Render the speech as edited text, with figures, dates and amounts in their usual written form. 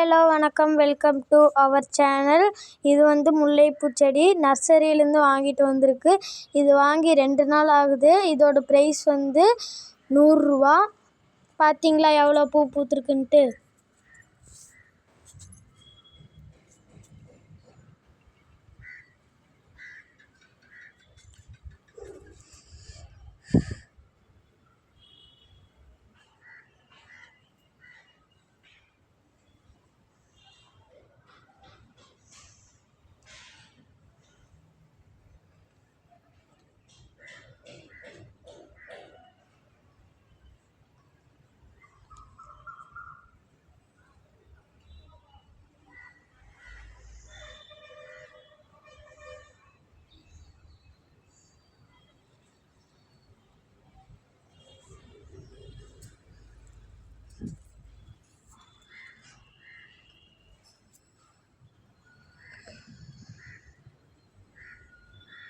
Hello வணக்கம், welcome to our channel. இது வந்து முல்லைப்பூ செடி நர்சரியிலேருந்து வாங்கிட்டு வந்திருக்கு. இது வாங்கி 2 நாள் ஆகுது. இதோட ப்ரைஸ் வந்து 100 ரூபா. பார்த்தீங்களா எவ்வளோ பூ பூத்துருக்குன்ட்டு.